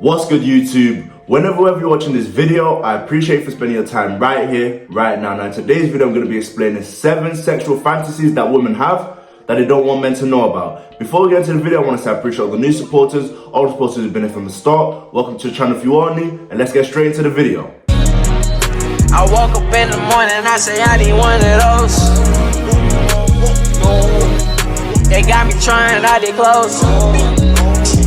What's good, YouTube? Whenever you're watching this video, I appreciate you for spending your time right here, right now. Now in today's video, I'm going to be explaining 7 sexual fantasies that women have that they don't want men to know about. Before we get into the video, I want to say I appreciate all the new supporters, all the supporters who've been here from the start. Welcome to the channel if you are new, and let's get straight into the video. I woke up in the morning and I say I need one of those. They got me trying all their clothes.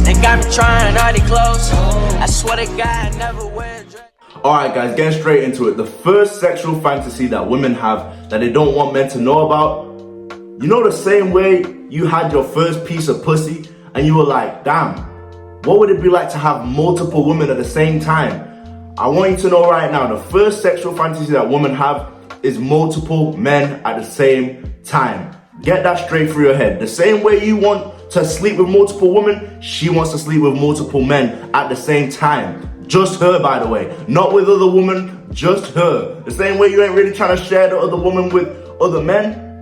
They got me trying all their clothes. I swear to God, I never wear a dress. Alright guys, getting straight into it. The first sexual fantasy that women have that they don't want men to know about. You know, the same way you had your first piece of pussy and you were like, damn, what would it be like to have multiple women at the same time? I want you to know right now, the first sexual fantasy that women have is multiple men at the same time. Get that straight through your head. The same way you want to sleep with multiple women, she wants to sleep with multiple men at the same time. Just her, by the way. Not with other women, just her. The same way you ain't really trying to share the other woman with other men,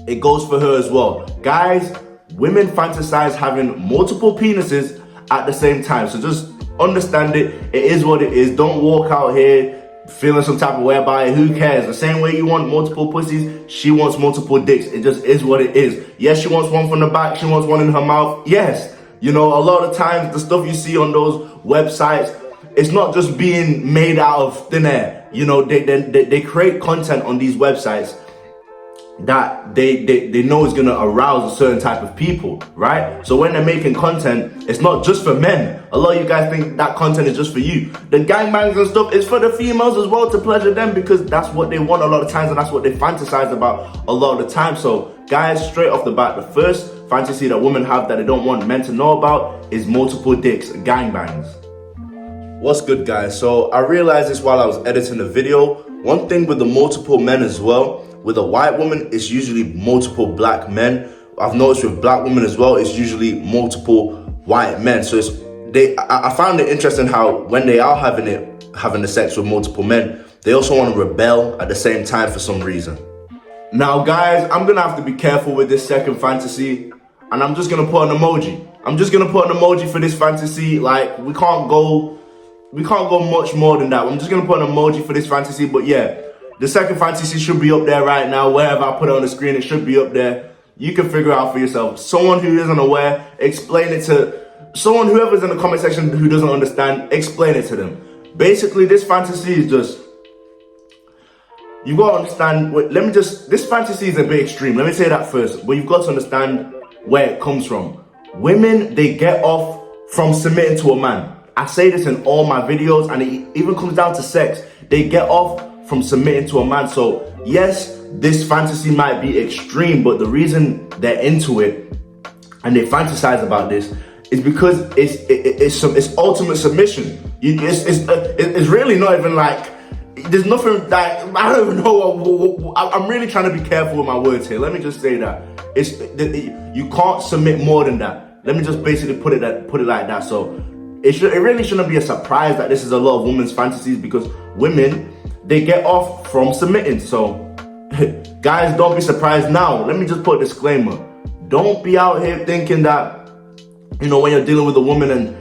it goes for her as well. Guys, women fantasize having multiple penises at the same time. So just understand it. It is what it is. Don't walk out here feeling some type of way about it. Who cares? The same way you want multiple pussies, she wants multiple dicks. It just is what it is. Yes, she wants one from the back. She wants one in her mouth. Yes. You know, a lot of times the stuff you see on those websites, it's not just being made out of thin air. You know, they create content on these websites that they know is gonna arouse a certain type of people, right? So when they're making content, it's not just for men. A lot of you guys think that content is just for you. The gangbangs and stuff is for the females as well, to pleasure them, because that's what they want a lot of times and that's what they fantasize about a lot of the time. So guys, straight off the bat, the first fantasy that women have that they don't want men to know about is multiple dicks, gangbangs. What's good, guys? So I realized this while I was editing the video. One thing with the multiple men as well, with a white woman, it's usually multiple black men. I've noticed with black women as well, it's usually multiple white men. So I found it interesting how when they are having the sex with multiple men, they also want to rebel at the same time for some reason. Now guys, I'm gonna have to be careful with this second fantasy, and I'm just gonna put an emoji. I'm just gonna put an emoji for this fantasy. Like, we can't go much more than that. I'm just gonna put an emoji for this fantasy, but yeah. The second fantasy should be up there right now. Wherever I put it on the screen, it should be up there. You can figure it out for yourself. Someone who isn't aware, explain it to someone, whoever's in the comment section who doesn't understand, explain it to them. Basically, this fantasy is just, you gotta understand, this fantasy is a bit extreme. Let me say that first, but you've got to understand where it comes from. Women, they get off from submitting to a man. I say this in all my videos, and it even comes down to sex. They get off from submitting to a man. So yes, this fantasy might be extreme, but the reason they're into it and they fantasize about this is because it's ultimate submission. It's really not even like, there's nothing that, I don't even know. I'm really trying to be careful with my words here. Let me just say that you can't submit more than that. Let me just basically put it like that. So it really shouldn't be a surprise that this is a lot of women's fantasies, because women, they get off from submitting. So guys, don't be surprised. Now let me just put a disclaimer. Don't be out here thinking that, you know, when you're dealing with a woman and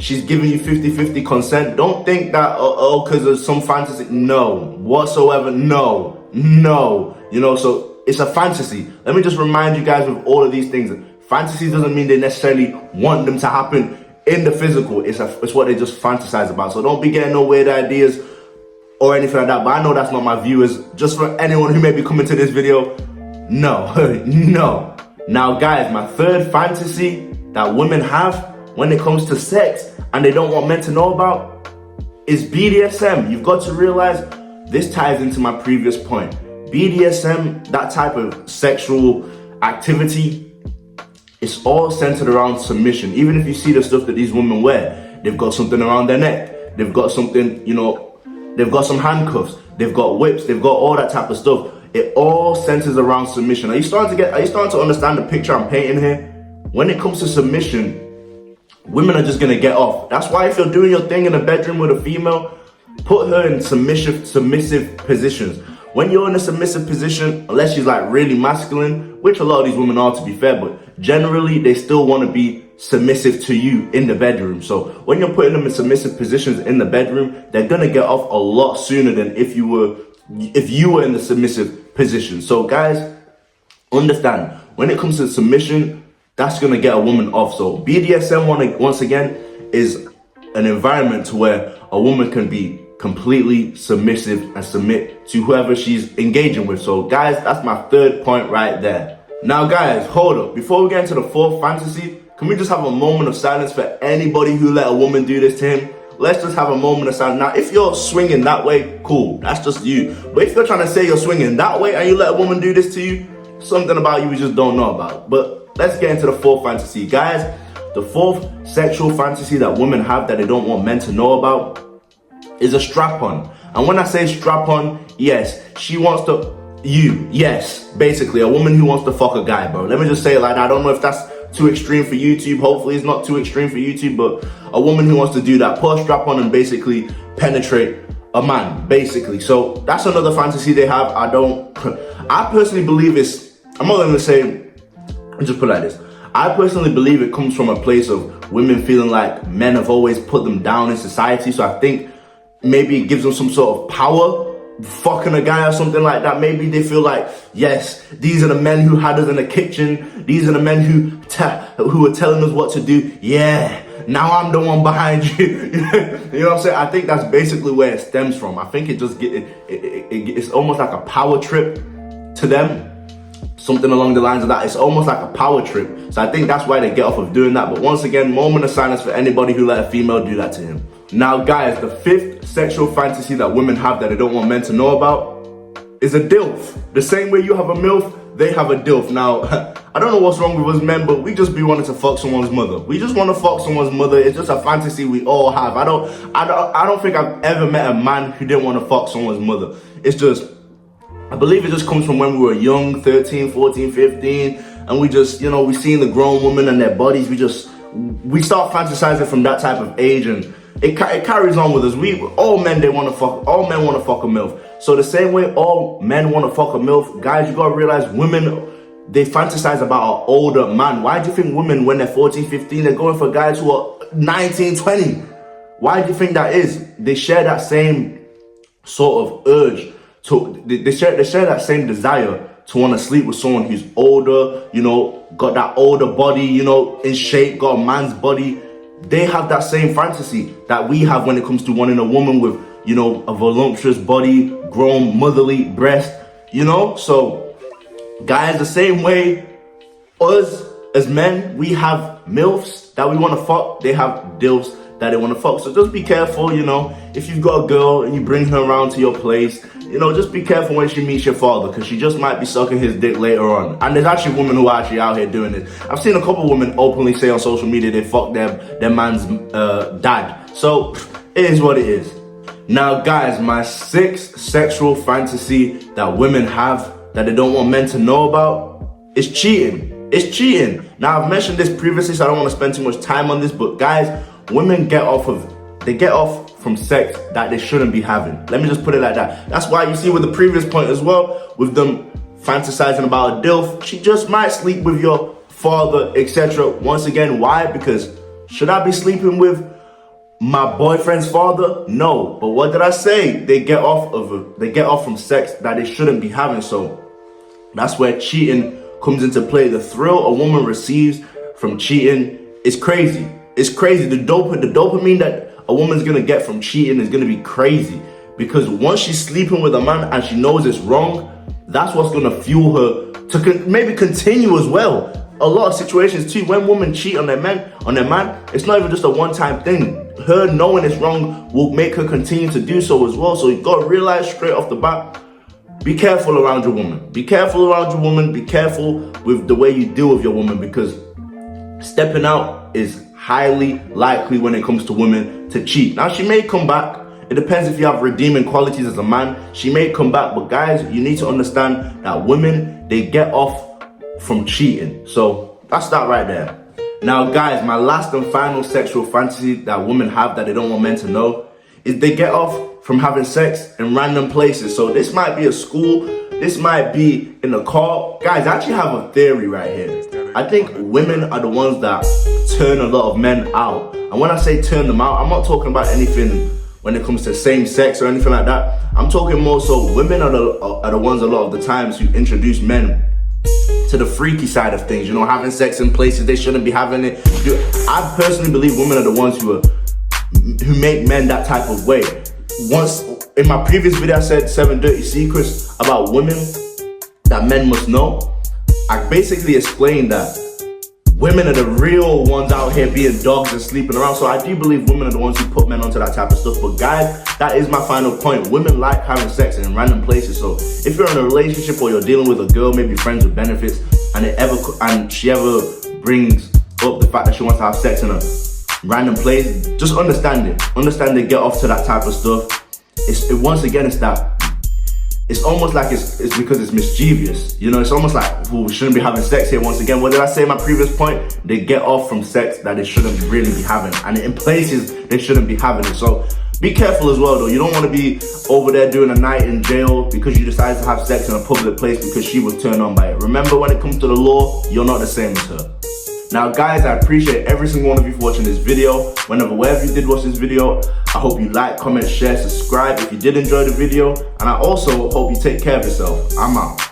she's giving you 50-50 consent, don't think that because of some fantasy. No, whatsoever. No. You know, so it's a fantasy. Let me just remind you guys with all of these things, fantasy doesn't mean they necessarily want them to happen in the physical. It's what they just fantasize about. So don't be getting no weird ideas or anything like that. But I know that's not my viewers. Just for anyone who may be coming to this video, no. No. Now guys, my third fantasy that women have when it comes to sex and they don't want men to know about is BDSM. You've got to realize this ties into my previous point. BDSM, that type of sexual activity, it's all centered around submission. Even if you see the stuff that these women wear, they've got something around their neck. They've got something, you know, they've got some handcuffs, they've got whips, they've got all that type of stuff. It all centers around submission. Are you starting to understand the picture I'm painting here? When it comes to submission, women are just gonna get off. That's why if you're doing your thing in the bedroom with a female, put her in submissive positions. When you're in a submissive position, unless she's like really masculine, which a lot of these women are, to be fair, but generally they still want to be submissive to you in the bedroom. So when you're putting them in submissive positions in the bedroom, they're gonna get off a lot sooner than if you were in the submissive position. So guys, understand, when it comes to submission, that's gonna get a woman off. So BDSM, once again, is an environment to where a woman can be completely submissive and submit to whoever she's engaging with. So guys, that's my third point right there. Now guys, hold up. Before we get into the fourth fantasy, can we just have a moment of silence for anybody who let a woman do this to him? Let's just have a moment of silence. Now, if you're swinging that way, cool, that's just you. But if you're trying to say you're swinging that way and you let a woman do this to you, something about you we just don't know about. But let's get into the fourth fantasy. Guys, the fourth sexual fantasy that women have that they don't want men to know about is a strap-on. And when I say strap-on, yes, she wants to, basically a woman who wants to fuck a guy, bro. Let me just say it like that. I don't know if that's too extreme for YouTube. Hopefully it's not too extreme for YouTube, but a woman who wants to do that, put a strap-on and basically penetrate a man, basically. So that's another fantasy they have. I personally believe I'm not gonna say, just put it like this. I personally believe it comes from a place of women feeling like men have always put them down in society. So I think maybe it gives them some sort of power, fucking a guy or something like that. Maybe they feel like, yes, these are the men who had us in the kitchen. These are the men who were telling us what to do. Yeah, now I'm the one behind you. You know what I'm saying? I think that's basically where it stems from. I think it just it's almost like a power trip to them. Something along the lines of that. It's almost like a power trip. So I think that's why they get off of doing that. But once again, moment of silence for anybody who let a female do that to him. Now guys, the fifth sexual fantasy that women have that they don't want men to know about is a DILF. The same way you have a MILF, they have a DILF. Now, I don't know what's wrong with us men, but we just be wanting to fuck someone's mother. We just want to fuck someone's mother. It's just a fantasy we all have. I don't think I've ever met a man who didn't want to fuck someone's mother. It's just, I believe it just comes from when we were young, 13, 14, 15, and we just, we seen the grown women and their bodies. We start fantasizing from that type of age, and it carries on with us. All men want to fuck a MILF. So the same way all men want to fuck a MILF, guys, you gotta realize women, they fantasize about an older man. Why do you think women, when they're 14, 15, they're going for guys who are 19, 20? Why do you think that is? They share that same sort of urge they share that same desire to want to sleep with someone who's older, got that older body, in shape, got a man's body. They have that same fantasy that we have when it comes to wanting a woman with, a voluptuous body, grown motherly breast, So, guys, the same way us as men, we have MILFs that we want to fuck, they have DILFs that they want to fuck. So just be careful, if you've got a girl and you bring her around to your place, just be careful when she meets your father, because she just might be sucking his dick later on. And there's actually women who are actually out here doing this. I've seen a couple women openly say on social media they fucked their man's dad. So it is what it is. Now guys, my sixth sexual fantasy that women have that they don't want men to know about is cheating. It's cheating. Now I've mentioned this previously, so I don't want to spend too much time on this, but guys, women get off from sex that they shouldn't be having. Let me just put it like that. That's why you see with the previous point as well, with them fantasizing about a DILF, she just might sleep with your father, etc. Once again, why? Because should I be sleeping with my boyfriend's father? No. But what did I say? They get off from sex that they shouldn't be having. So that's where cheating comes into play. The thrill a woman receives from cheating is crazy. It's crazy. The dopamine that a woman's gonna get from cheating is gonna be crazy, because once she's sleeping with a man and she knows it's wrong, that's what's gonna fuel her to maybe continue as well. A lot of situations too, when women cheat on their man, it's not even just a one-time thing. Her knowing it's wrong will make her continue to do so as well. So you gotta realize straight off the bat, be careful around your woman. Be careful around your woman. Be careful with the way you deal with your woman, because stepping out is highly likely when it comes to women to cheat. Now, she may come back. It depends if you have redeeming qualities as a man. She may come back, but guys, you need to understand that women, they get off from cheating. So that's that right there. Now, guys, my last and final sexual fantasy that women have that they don't want men to know is they get off from having sex in random places. So this might be a school, this might be in a car. Guys, I actually have a theory right here. I think women are the ones that turn a lot of men out. And when I say turn them out, I'm not talking about anything when it comes to same sex or anything like that. I'm talking more so women are the ones a lot of the times who introduce men to the freaky side of things, you know, having sex in places they shouldn't be having it. I personally believe women are the ones who make men that type of way. Once in my previous video I said 7 dirty secrets about women that men must know. I basically explained that women are the real ones out here being dogs and sleeping around. So I do believe women are the ones who put men onto that type of stuff. But guys, that is my final point. Women like having sex in random places. So if you're in a relationship or you're dealing with a girl, maybe friends with benefits, and she ever brings up the fact that she wants to have sex in a random place, just understand it. Understand it, get off to that type of stuff. Once again, it's almost like it's because it's mischievous. You know, it's almost like, well, we shouldn't be having sex here once again. What did I say in my previous point? They get off from sex that they shouldn't really be having. And in places they shouldn't be having it. So be careful as well though. You don't want to be over there doing a night in jail because you decided to have sex in a public place because she was turned on by it. Remember, when it comes to the law, you're not the same as her. Now guys, I appreciate every single one of you for watching this video. Wherever you did watch this video, I hope you like, comment, share, subscribe if you did enjoy the video. And I also hope you take care of yourself. I'm out.